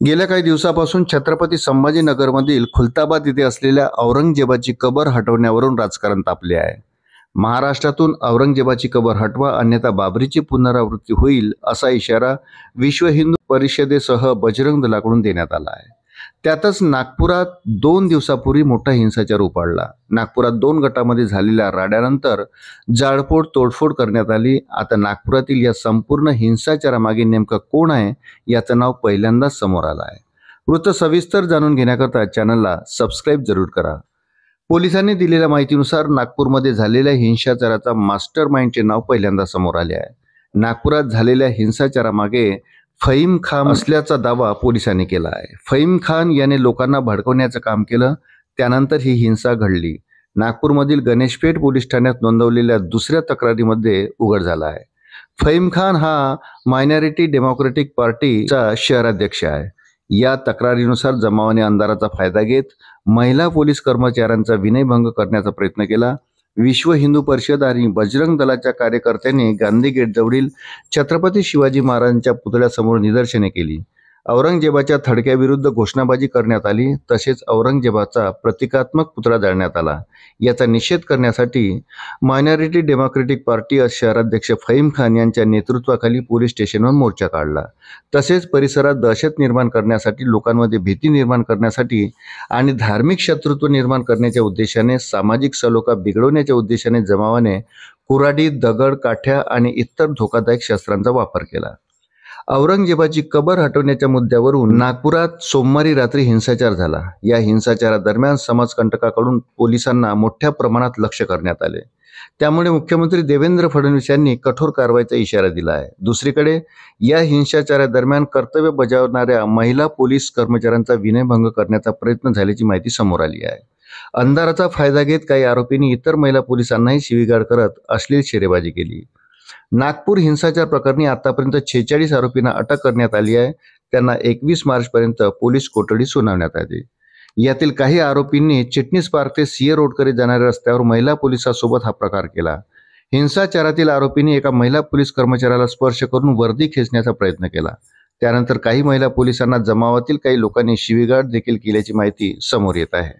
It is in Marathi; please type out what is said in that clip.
गेल्या काही दिवसापासून छत्रपती संभाजीनगरमधील खुलताबाद येथे असलेल्या औरंगजेबाची कबर हटवण्यावरून राजकारण तापले आहे. महाराष्ट्रातून औरंगजेबाची कबर हटवा, अन्यथा बाबरीची पुनरावृत्ती होईल, असा इशारा विश्व हिंदू परिषदेसह बजरंग दलाकडून देण्यात आला आहे. त्यातच नागपुरात 2 दिवसापूर्वी मोठा हिंसाचार उफाळला. नागपुरात 2 गटामध्ये झालेल्या राड्यानंतर जाळपोळ तोडफोड करण्यात आली. आता नागपुरातील या संपूर्ण हिंसाचारामागे नेमकं कोण आहे याचं नाव पहिल्यांदाच समोर आलं आहे. वृत्त सविस्तर जाणून घेण्याकरता चॅनलला सबस्क्राईब जरूर करा. पोलिसांनी दिलेल्या माहितीनुसार नागपूरमध्ये झालेल्या हिंसाचाराचा मास्टर माइंडचे नाव पहिल्यांदा समोर आले आहे. नागपुरात झालेल्या हिंसाचारामागे फहीम खान असल्याचा दावा पोलिसांनी केला आहे. फहीम खान याने लोकांना भडकवण्याचं काम केलं, त्यानंतर ही हिंसा घडली. नागपूरमधील गणेशपेठ पोलीस ठाण्यात नोंदवलेल्या दुसऱ्या तक्रारीमध्ये उघड झाला आहे. फहीम खान हा मायनॉरिटी डेमोक्रेटिक पार्टीचा शहराध्यक्ष आहे. या तक्रारीनुसार जमावाने अंधाराचा फायदा घेत महिला पोलीस कर्मचाऱ्यांचा विनयभंग करण्याचा प्रयत्न केला. विश्व हिंदू परिषद आणि बजरंग दलाच्या कार्यकर्त्यांनी गांधी गेट जवळील छत्रपती शिवाजी महाराजांच्या पुतळ्यासमोर निदर्शने केली. औरंगजेबाच्या थडक्याविरुद्ध घोषणाबाजी करण्यात आली. तसेच औरंगजेबाचा प्रतिकात्मक पुतळा जाळण्यात आला. याचा निषेध करण्यासाठी मायनॉरिटी डेमोक्रेटिक पार्टी शहराध्यक्ष फहीम खान यांच्या नेतृत्वाखाली पोलीस स्टेशनवर मोर्चा काढला. तसेच परिसरात दहशत निर्माण करण्यासाठी, लोकांमध्ये भीती निर्माण करण्यासाठी आणि धार्मिक शत्रुत्व निर्माण करण्याच्या उद्देशाने, सामाजिक सलोखा बिघडवण्याच्या उद्देशाने जमावाने कुऱ्हाडी, दगड, काठ्या आणि इतर धोकादायक शस्त्रांचा वापर केला. औरंगजेबाची कबर हटवण्याच्या मुद्द्यावरून नागपुरात सोमवारी रात्री हिंसाचार झाला. या हिंसाचारादरम्यान समाजकंटकाकडून पोलिसांना मोठ्या प्रमाणात लक्ष करण्यात आले. त्यामुळे मुख्यमंत्री देवेंद्र फडणवीस यांनी कठोर कारवाईचा इशारा दिला आहे. दुसरीकडे या हिंसाचारादरम्यान कर्तव्य बजावणाऱ्या महिला पोलीस कर्मचाऱ्यांचा विनयभंग करण्याचा प्रयत्न झाल्याची माहिती समोर आली आहे. अंधाराचा फायदा घेत काही आरोपींनी इतर महिला पोलिसांनाही शिवीगाळ करत अश्लील शेरेबाजी केली. नागपूर हिंसाचार प्रकरणी आतापर्यंत 46 आरोपींना अटक करण्यात आली आहे. त्यांना 21 मार्चपर्यंत पोलीस कोठडी सुनावण्यात आली. यातील काही आरोपींनी चिटणीस पार्क ते सीए रोडकडे जाणाऱ्या रस्त्यावर महिला पोलिसांसोबत हा प्रकार केला. हिंसाचारातील आरोपींनी एका महिला पोलीस कर्मचाऱ्याला स्पर्श करून वर्दी खेचण्याचा प्रयत्न केला. त्यानंतर काही महिला पोलिसांना जमावातील काही लोकांनी शिवीगाळ देखील केल्याची माहिती समोर येत आहे.